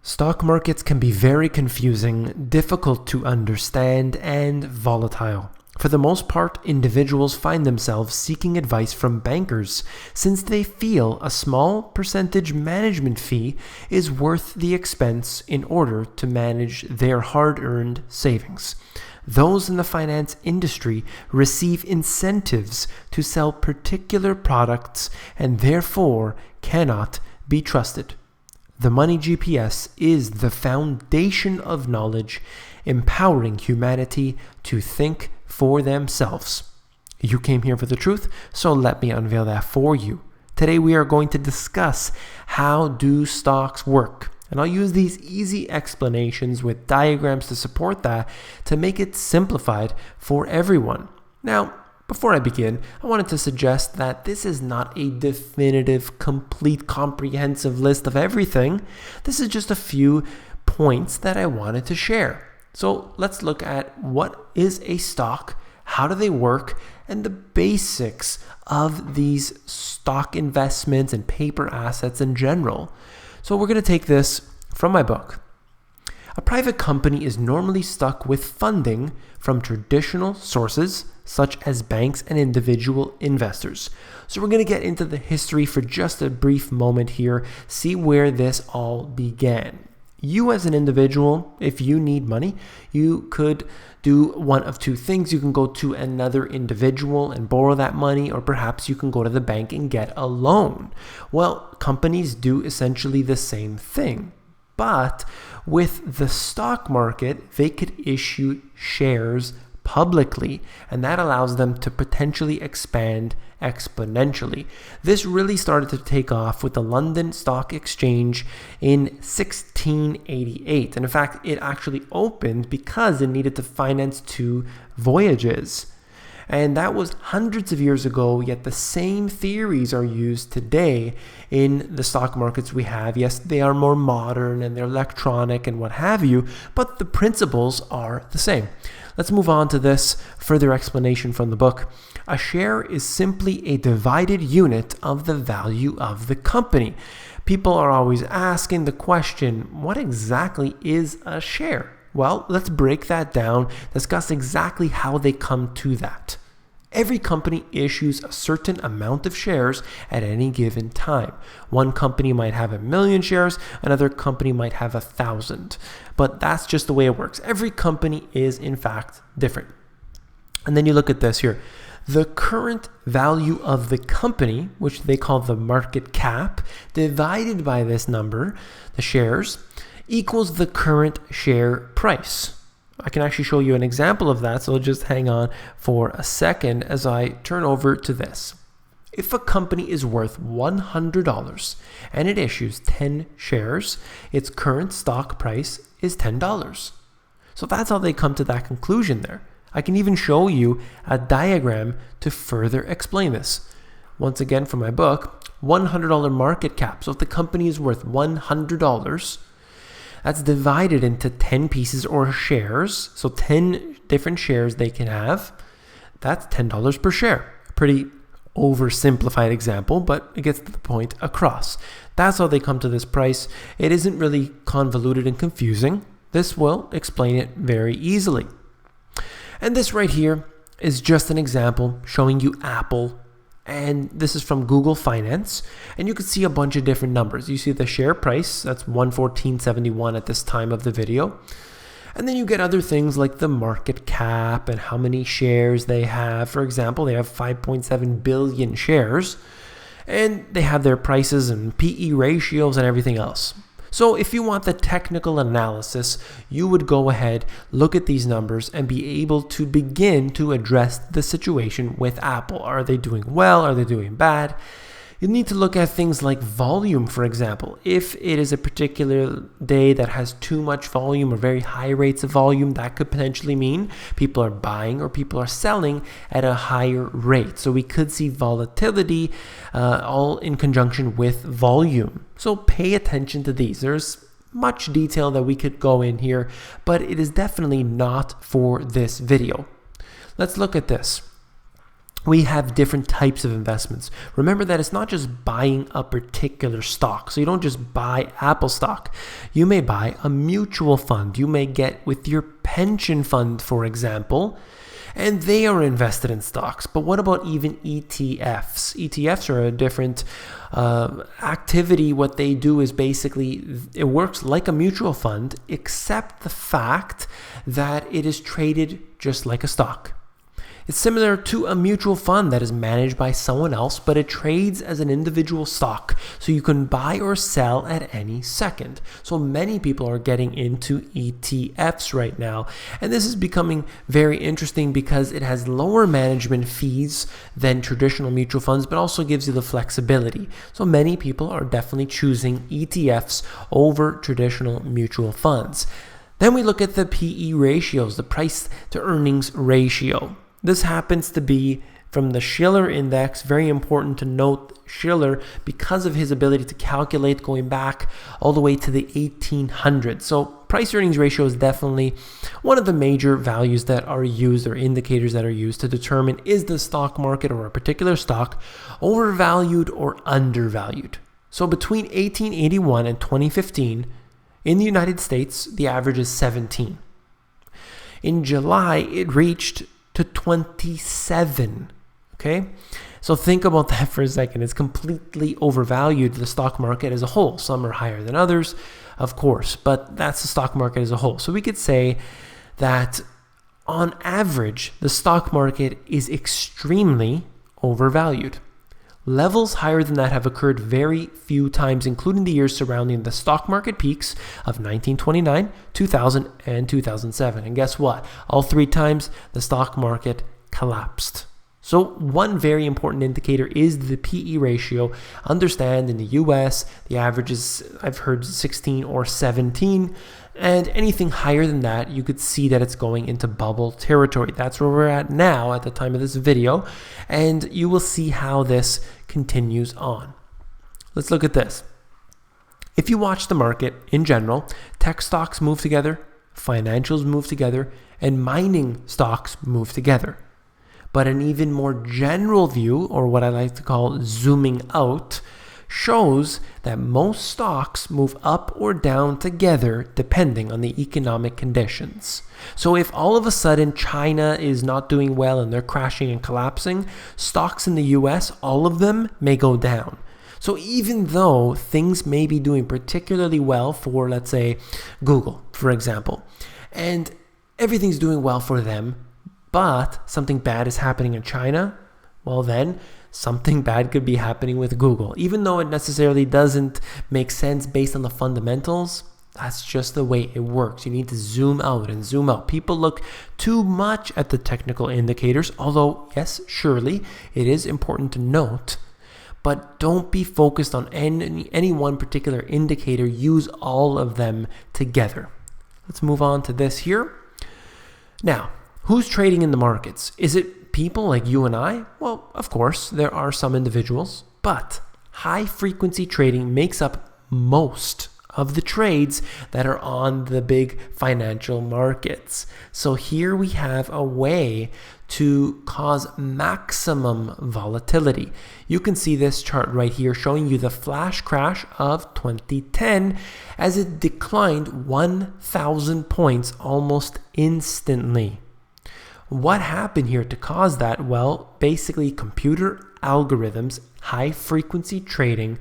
Stock markets can be very confusing, difficult to understand, and volatile. For the most part, individuals find themselves seeking advice from bankers since they feel a small percentage management fee is worth the expense in order to manage their hard-earned savings. Those in the finance industry receive incentives to sell particular products and therefore cannot be trusted. The Money GPS is the foundation of knowledge, empowering humanity to think for themselves. You came here for the truth, so let me unveil that for you. Today we are going to discuss how do stocks work, and I'll use these easy explanations with diagrams to support that to make it simplified for everyone. Now, before I begin, I wanted to suggest that this is not a definitive, complete, comprehensive list of everything. This is just a few points that I wanted to share. So let's look at what is a stock, how do they work, and the basics of these stock investments and paper assets in general. So we're going to take this from my book. A private company is normally stuck with funding from traditional sources such as banks and individual investors. So we're going to get into the history for just a brief moment here, see where this all began. You as an individual, if you need money, you could do one of two things. You can go to another individual and borrow that money, or perhaps you can go to the bank and get a loan. Well, companies do essentially the same thing. But with the stock market, they could issue shares publicly, and that allows them to potentially expand exponentially. This really started to take off with the London Stock Exchange in 1688. And in fact, it actually opened because it needed to finance two voyages. And that was hundreds of years ago, yet the same theories are used today in the stock markets we have. Yes, they are more modern and they're electronic and what have you, but the principles are the same. Let's move on to this further explanation from the book. A share is simply a divided unit of the value of the company. People are always asking the question, what exactly is a share? Well, let's break that down, discuss exactly how they come to that. Every company issues a certain amount of shares at any given time. One company might have 1 million shares, another company might have 1,000. But that's just the way it works. Every company is, in fact, different. And then you look at this here. The current value of the company, which they call the market cap, divided by this number, the shares, equals the current share price. I can actually show you an example of that, so just hang on for a second as I turn over to this. If a company is worth $100 and it issues 10 shares, its current stock price is $10. So that's how they come to that conclusion there. I can even show you a diagram to further explain this. Once again, from my book, $100 market cap. So if the company is worth $100, that's divided into 10 pieces or shares. So 10 different shares they can have. That's $10 per share. Pretty oversimplified example, but it gets the point across. That's how they come to this price. It isn't really convoluted and confusing. This will explain it very easily. And this right here is just an example showing you Apple. And this is from Google Finance, and you can see a bunch of different numbers. You see the share price, that's $114.71 at this time of the video. And then you get other things like the market cap and how many shares they have. For example, they have 5.7 billion shares, and they have their prices and PE ratios and everything else. So if you want the technical analysis, you would go ahead, look at these numbers, and be able to begin to address the situation with Apple. Are they doing well? Are they doing bad? You need to look at things like volume, for example. If it is a particular day that has too much volume or very high rates of volume, that could potentially mean people are buying or people are selling at a higher rate. So we could see volatility all in conjunction with volume. So pay attention to these. There's much detail that we could go in here, but it is definitely not for this video. Let's look at this. we have different types of investments. Remember that it's not just buying a particular stock. So you don't just buy Apple stock. You may buy a mutual fund. You may get with your pension fund, for example, and they are invested in stocks. But what about even ETFs? ETFs are a different activity. What they do is basically, it works like a mutual fund, except the fact that it is traded just like a stock. It's similar to a mutual fund that is managed by someone else, but it trades as an individual stock, so you can buy or sell at any second. So many people are getting into ETFs right now, and this is becoming very interesting because it has lower management fees than traditional mutual funds, but also gives you the flexibility. So many people are definitely choosing ETFs over traditional mutual funds. Then we look at the PE ratios, the price to earnings ratio. This happens to be from the Shiller index. Very important to note Shiller because of his ability to calculate going back all the way to the 1800s. So price earnings ratio is definitely one of the major values that are used, or indicators that are used to determine is the stock market or a particular stock overvalued or undervalued. So between 1881 and 2015 in the United States, the average is 17. In July, it reached to 27. Okay, so think about that for a second. It's completely overvalued, the stock market as a whole. Some are higher than others, of course, but that's the stock market as a whole. So we could say that on average, the stock market is extremely overvalued. Levels higher than that have occurred very few times, including the years surrounding the stock market peaks of 1929, 2000, and 2007. And guess what? All three times the stock market collapsed. So one very important indicator is the PE ratio. Understand in the US, the average is, I've heard, 16 or 17. And anything higher than that, you could see that it's going into bubble territory. That's where we're at now at the time of this video. And you will see how this continues on. Let's look at this. If you watch the market in general, tech stocks move together, financials move together, and mining stocks move together. But an even more general view, or what I like to call zooming out, shows that most stocks move up or down together depending on the economic conditions. So if all of a sudden China is not doing well and they're crashing and collapsing, stocks in the US, all of them may go down. So even though things may be doing particularly well for, let's say, Google, for example, and everything's doing well for them, but something bad is happening in China, well then, something bad could be happening with Google. Even though it necessarily doesn't make sense based on the fundamentals, that's just the way it works. You need to zoom out and zoom out. People look too much at the technical indicators, although, yes, surely, it is important to note. But don't be focused on any one particular indicator. Use all of them together. Let's move on to this here. Now, who's trading in the markets? Is it people like you and I? Well, of course, there are some individuals, but high frequency trading makes up most of the trades that are on the big financial markets. So here we have a way to cause maximum volatility. You can see this chart right here showing you the flash crash of 2010 as it declined 1,000 points almost instantly. What happened here to cause that? Well, basically computer algorithms, high frequency trading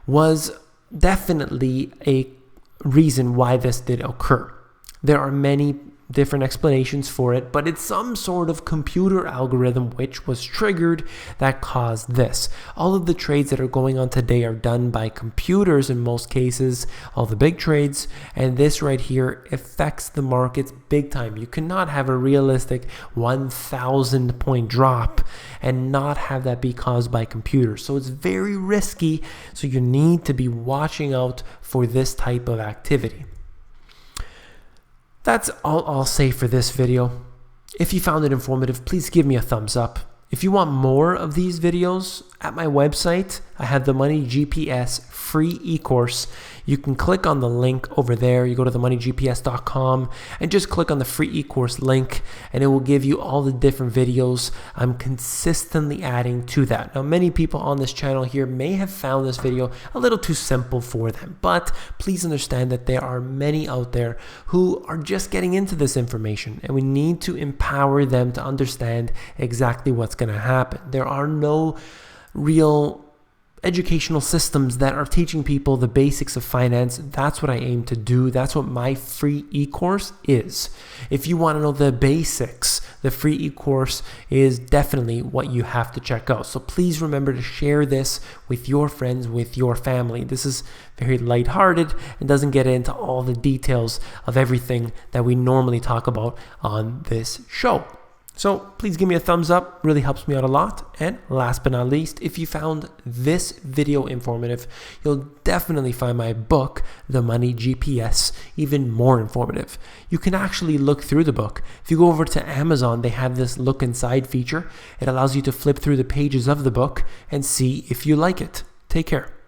was definitely a reason why this did occur. There are many different explanations for it, but it's some sort of computer algorithm which was triggered that caused this. All of the trades that are going on today are done by computers in most cases, all the big trades, and this right here affects the markets big time. You cannot have a realistic 1,000 point drop and not have that be caused by computers. So it's very risky, so you need to be watching out for this type of activity. That's all I'll say for this video. If you found it informative, please give me a thumbs up. If you want more of these videos, at my website, I have the Money GPS free e-course. You can click on the link over there. You go to themoneygps.com and just click on the free e-course link, and it will give you all the different videos I'm consistently adding to that. Now, many people on this channel here may have found this video a little too simple for them, but please understand that there are many out there who are just getting into this information, and we need to empower them to understand exactly what's going to happen. There are no real educational systems that are teaching people the basics of finance. That's what I aim to do. That's what my free e-course is. If you want to know the basics, the free e-course is definitely what you have to check out. So please remember to share this with your friends, with your family. This is very lighthearted and doesn't get into all the details of everything that we normally talk about on this show. So please give me a thumbs up, really helps me out a lot. And last but not least, if you found this video informative, you'll definitely find my book, The Money GPS, even more informative. You can actually look through the book. If you go over to Amazon, they have this look inside feature. It allows you to flip through the pages of the book and see if you like it. Take care.